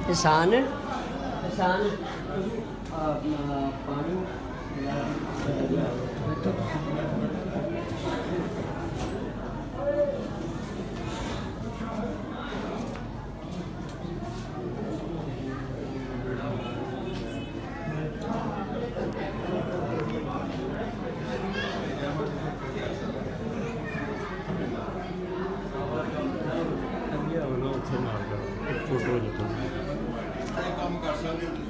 एहसान एहसान पानी फोटो लेते काम कर सकते हो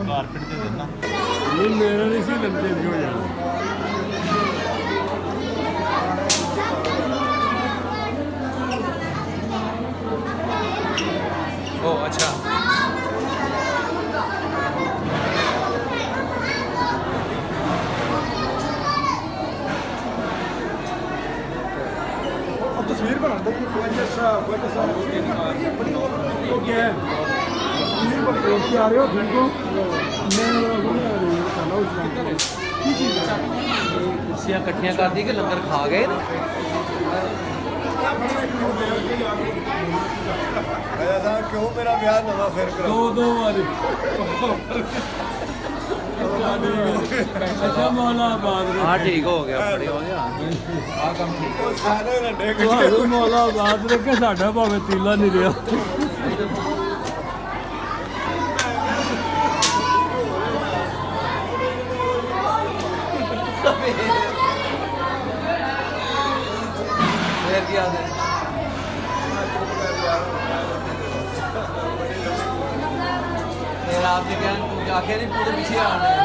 कारपेट दे देना नहीं मेरा नहीं सी लंबे भी हो जाना ओ अच्छा तस्वीर बना दो क्या है आ रहे हो ठीक हो कुर्सियाँ इकट्ठियाँ कर दी कि लंगर खा गए ना क्यों मेरा ब्याह नवा फिर करो दो बारी अच्छा मौलाबाद हाँ ठीक हो गया बड़े हो गया हाँ काम ठीक सारे रड्डे ਤੁਹਾਨੂੰ ਮੌਲਾਬਾਦ ਰੱਖੇ ਸਾਡਾ ਭਾਵੇਂ ਤੀਲਾ ਨਹੀਂ ਰਿਹਾ फिर क्या है फिर आपने क्या आखिर नहीं पूरे पीछे आने